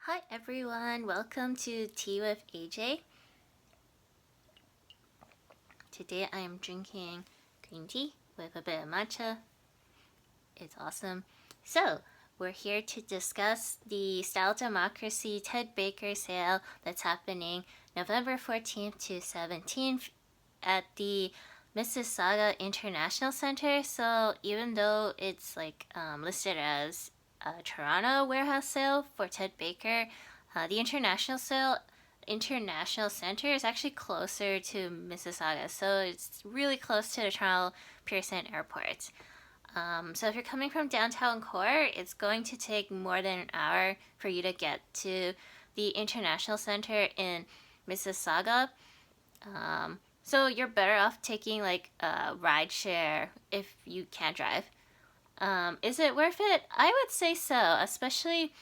Hi everyone, welcome to Tea with AJ. Today I am drinking green tea with a bit of matcha. It's awesome. So, we're here to discuss the Style Democracy Ted Baker sale that's happening November 14th to 17th at the Mississauga International Center. So, even though it's listed as a Toronto warehouse sale for Ted Baker, the International Center is actually closer to Mississauga, so it's really close to the Toronto Pearson Airport. So if you're coming from downtown core, it's going to take more than an hour for you to get to the International Center in Mississauga. So you're better off taking like a ride share if you can't drive. Is it worth it? I would say so, especially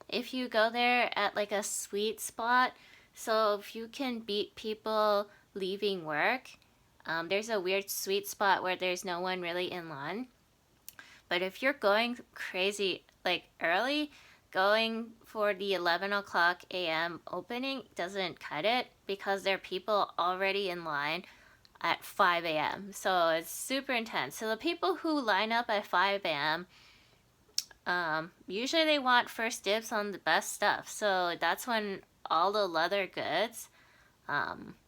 if you go there at like a sweet spot. So if you can beat people leaving work, there's a weird sweet spot where there's no one really in line. But if you're going crazy like early, going for the 11 o'clock a.m. opening doesn't cut it because there are people already in line at 5 a.m. So it's super intense. So the people who line up at 5 a.m., usually they want first dibs on the best stuff. So that's when all the leather goods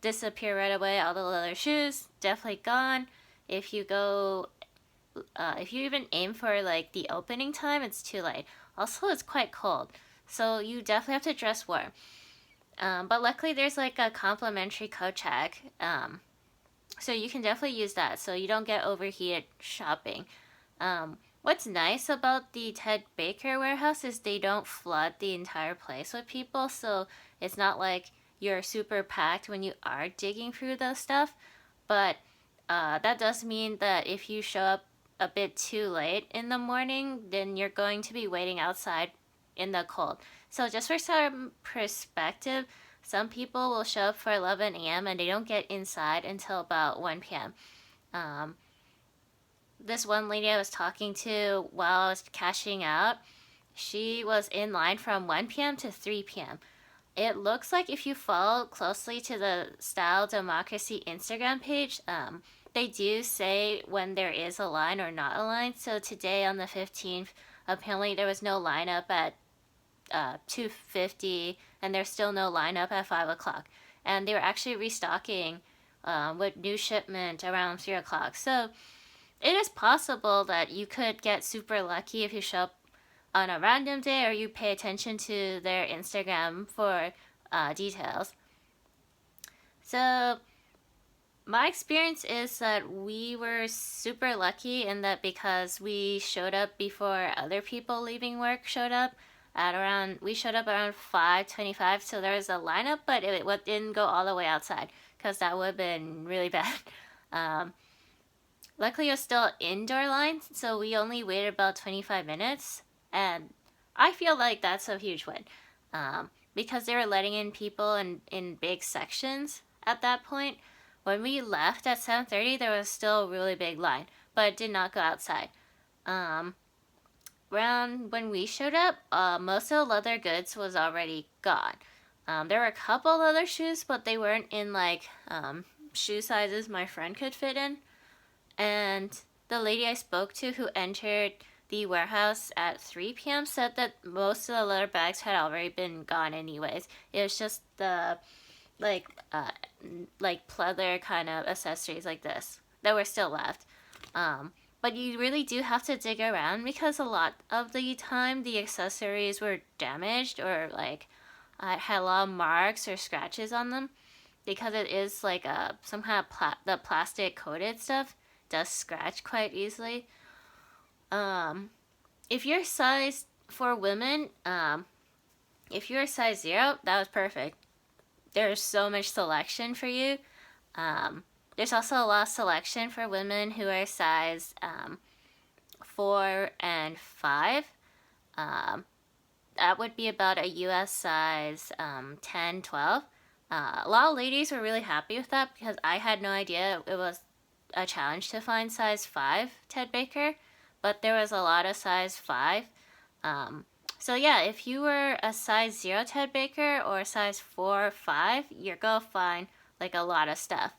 disappear right away. All the leather shoes, definitely gone. If you go, if you even aim for like the opening time, it's too late. Also, it's quite cold. So you definitely have to dress warm. But luckily, there's like a complimentary coat check. So you can definitely use that so you don't get overheated shopping. What's nice about the Ted Baker warehouse is they don't flood the entire place with people, so it's not like you're super packed when you are digging through those stuff. But that does mean that if you show up a bit too late in the morning, then you're going to be waiting outside in the cold. So just for some perspective, some people will show up for 11 a.m. and they don't get inside until about 1 p.m. This one lady I was talking to while I was cashing out, she was in line from 1 p.m. to 3 p.m. It looks like if you follow closely to the Style Democracy Instagram page, they do say when there is a line or not a line. So today on the 15th, apparently there was no lineup at 2:50, and there's still no lineup at 5 o'clock. And they were actually restocking with new shipment around 3 o'clock. So it is possible that you could get super lucky if you show up on a random day or you pay attention to their Instagram for details. So my experience is that we were super lucky in that because we showed up before other people leaving work showed up we showed up around 5:25, so there was a lineup, but it didn't go all the way outside because that would have been really bad. Um, Luckily, it was still indoor lines, so we only waited about 25 minutes, and I feel like that's a huge win. Because they were letting in people in big sections at that point. When we left at 7:30, there was still a really big line, but it did not go outside. Around when we showed up, most of the leather goods was already gone. There were a couple leather shoes, but they weren't in like shoe sizes my friend could fit in. And the lady I spoke to who entered the warehouse at 3 p.m. said that most of the leather bags had already been gone anyways. It was just the like pleather kind of accessories like this that were still left. But you really do have to dig around because a lot of the time the accessories were damaged or like had a lot of marks or scratches on them because it is like some kind of the plastic coated stuff does scratch quite easily. If you're size for women, if you're a size 0, that was perfect. There's so much selection for you. There's also a lot of selection for women who are size 4 and 5. That would be about a US size 10, 12. A lot of ladies were really happy with that because I had no idea it was a challenge to find size 5 Ted Baker, but there was a lot of size 5. So So yeah, if you were a size 0 Ted Baker or a size 4 or 5, you're gonna find like a lot of stuff.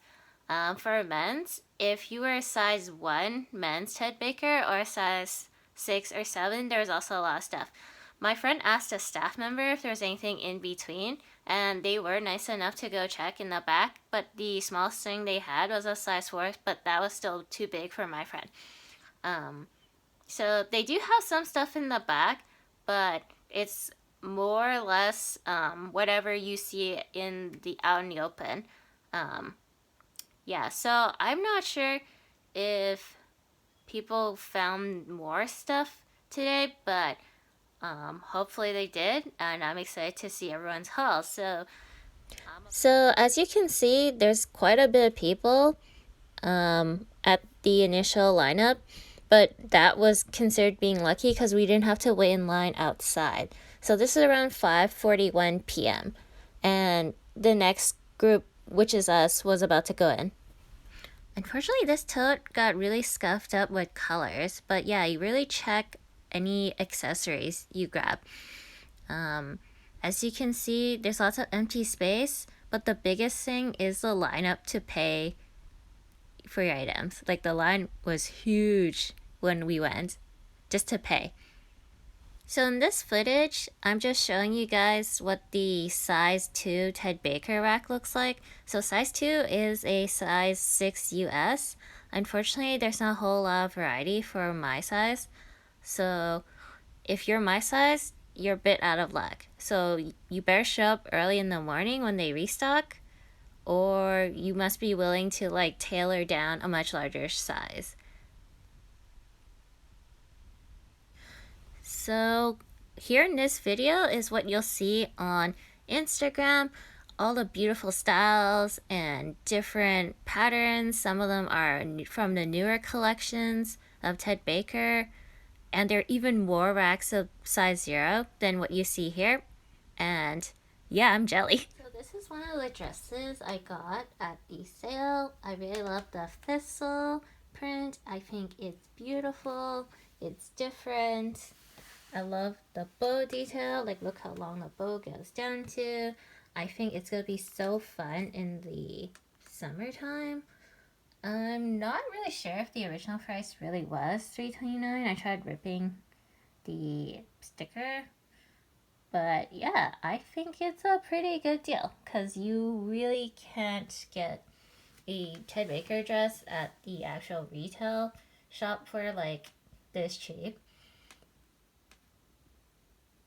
For men's, if you were a size 1 men's Ted Baker or a size 6 or 7, there's also a lot of stuff. My friend asked a staff member if there was anything in between, and they were nice enough to go check in the back, but the smallest thing they had was a size 4, but that was still too big for my friend. So they do have some stuff in the back, but it's more or less whatever you see out in the open. Yeah, so I'm not sure if people found more stuff today, but hopefully they did, and I'm excited to see everyone's haul. So as you can see, there's quite a bit of people at the initial lineup, but that was considered being lucky because we didn't have to wait in line outside. So this is around 5:41 p.m. and the next group, which is us, was about to go in. Unfortunately, this tote got really scuffed up with colors, but yeah, you really check any accessories you grab. As you can see, there's lots of empty space, but the biggest thing is the lineup to pay for your items. Like the line was huge when we went just to pay. So in this footage, I'm just showing you guys what the size 2 Ted Baker rack looks like. So size 2 is a size 6 US. Unfortunately, there's not a whole lot of variety for my size. So if you're my size, you're a bit out of luck. So you better show up early in the morning when they restock, or you must be willing to like tailor down a much larger size. So here in this video is what you'll see on Instagram, all the beautiful styles and different patterns. Some of them are from the newer collections of Ted Baker, and there are even more racks of size 0 than what you see here. And yeah, I'm jelly. So this is one of the dresses I got at the sale. I really love the thistle print. I think it's beautiful. It's different. I love the bow detail. Like, look how long the bow goes down to. I think it's gonna be so fun in the summertime. I'm not really sure if the original price really was $3.29. I tried ripping the sticker, but yeah, I think it's a pretty good deal because you really can't get a Ted Baker dress at the actual retail shop for like this cheap.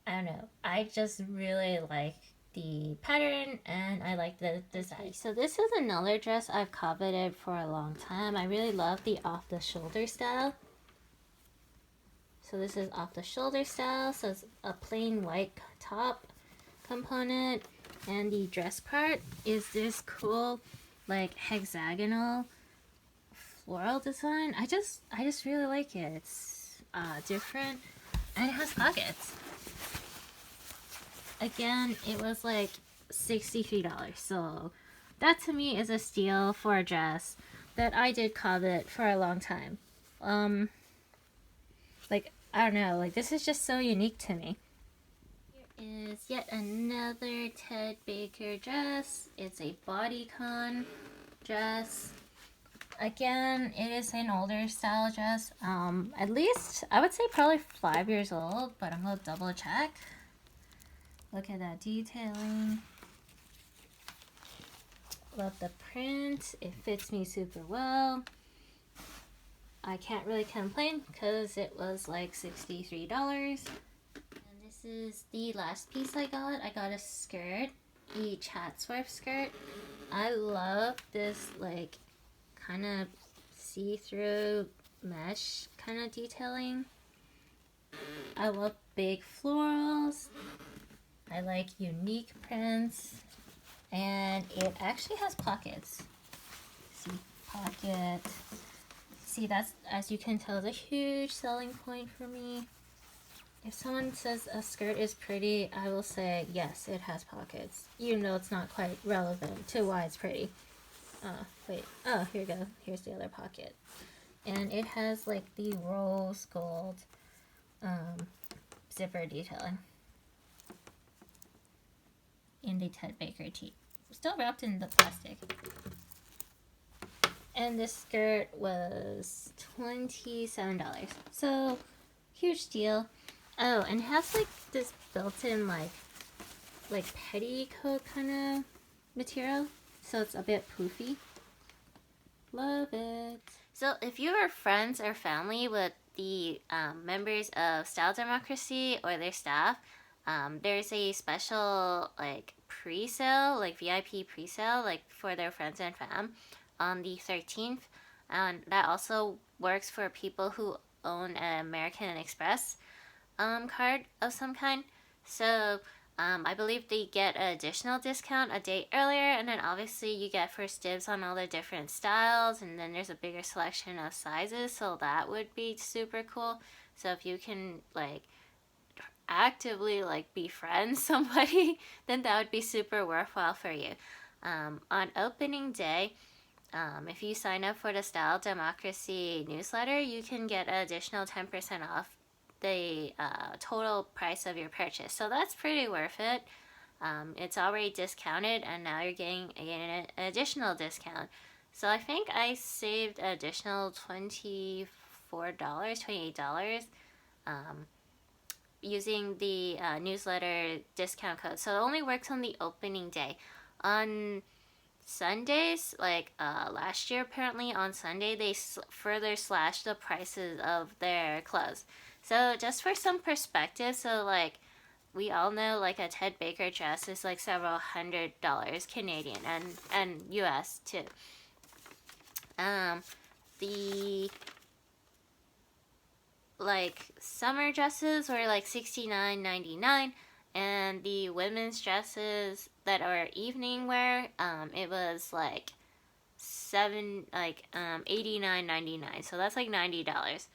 I don't know. I just really like the pattern and I like the design. Okay, so this is another dress I've coveted for a long time. I really love the off the shoulder style. So this is off the shoulder style. So it's a plain white top component, and the dress part is this cool like hexagonal floral design. I just really like it. It's different and it has pockets. Again, it was like $63, so that to me is a steal for a dress that I did covet for a long time. Like, I don't know, like this is just so unique to me. Here is yet another Ted Baker dress. It's a bodycon dress. Again, it is an older style dress. At least, I would say probably 5 years old, but I'm gonna double check. Look at that detailing. Love the print. It fits me super well. I can't really complain because it was like $63. And this is the last piece I got. I got a skirt, the Chatsworth skirt. I love this like kind of see-through mesh kind of detailing. I love big florals. I like unique prints, and it actually has pockets. See, pocket. See, that's, as you can tell, is a huge selling point for me. If someone says a skirt is pretty, I will say, yes, it has pockets. Even though it's not quite relevant to why it's pretty. Wait, oh, here we go. Here's the other pocket. And it has like the rose gold zipper detailing in the Ted Baker tee. Still wrapped in the plastic. And this skirt was $27. So, huge deal. Oh, and it has like this built-in like petticoat kind of material. So it's a bit poofy. Love it. So if you are friends or family with the members of Style Democracy or their staff, there's a special like pre-sale, like VIP pre-sale, like for their friends and fam on the 13th. And that also works for people who own an American Express card of some kind. So I believe they get an additional discount a day earlier, and then obviously you get first dibs on all the different styles, and then there's a bigger selection of sizes, so that would be super cool. So if you can like actively like befriend somebody, then that would be super worthwhile for you. On opening day, if you sign up for the Style Democracy newsletter, you can get an additional 10% off the total price of your purchase. So that's pretty worth it. It's already discounted, and now you're getting an additional discount. So I think I saved an additional $24, $28 using the newsletter discount code. So it only works on the opening day. On Sundays, like last year apparently on Sunday, they further slashed the prices of their clothes. So just for some perspective, so like we all know like a Ted Baker dress is like several $100 Canadian and US too. The like summer dresses were like $69.99, and the women's dresses that are evening wear, it was like $89.99. So that's like $90.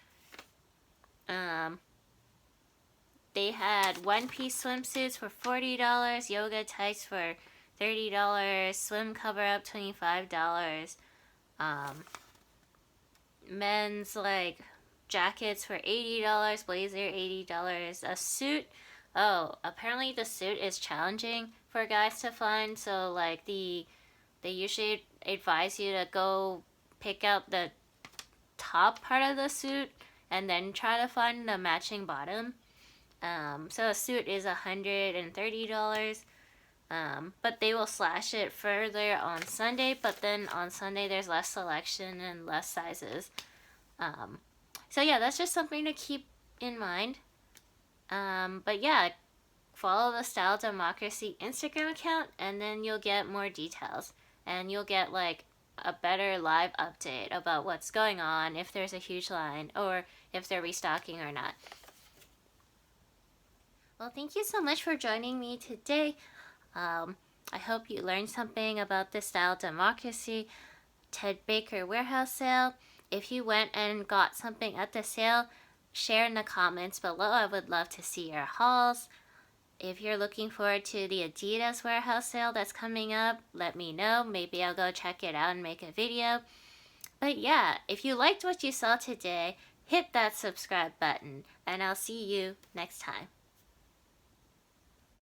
They had one-piece swimsuits for $40, yoga tights for $30, swim cover-up $25, men's like jackets for $80, blazer $80, a suit. Oh, apparently the suit is challenging for guys to find, so like they usually advise you to go pick out the top part of the suit and then try to find the matching bottom. So a suit is $130, but they will slash it further on Sunday, but then on Sunday there's less selection and less sizes. So yeah, that's just something to keep in mind. But yeah, follow the Style Democracy Instagram account, and then you'll get more details, and you'll get like a better live update about what's going on, if there's a huge line, or if they're restocking or not. Well, thank you so much for joining me today. I hope you learned something about the Style Democracy Ted Baker warehouse sale. If you went and got something at the sale, share in the comments below. I would love to see your hauls. If you're looking forward to the Adidas warehouse sale that's coming up, let me know. Maybe I'll go check it out and make a video. But yeah, if you liked what you saw today, hit that subscribe button, and I'll see you next time.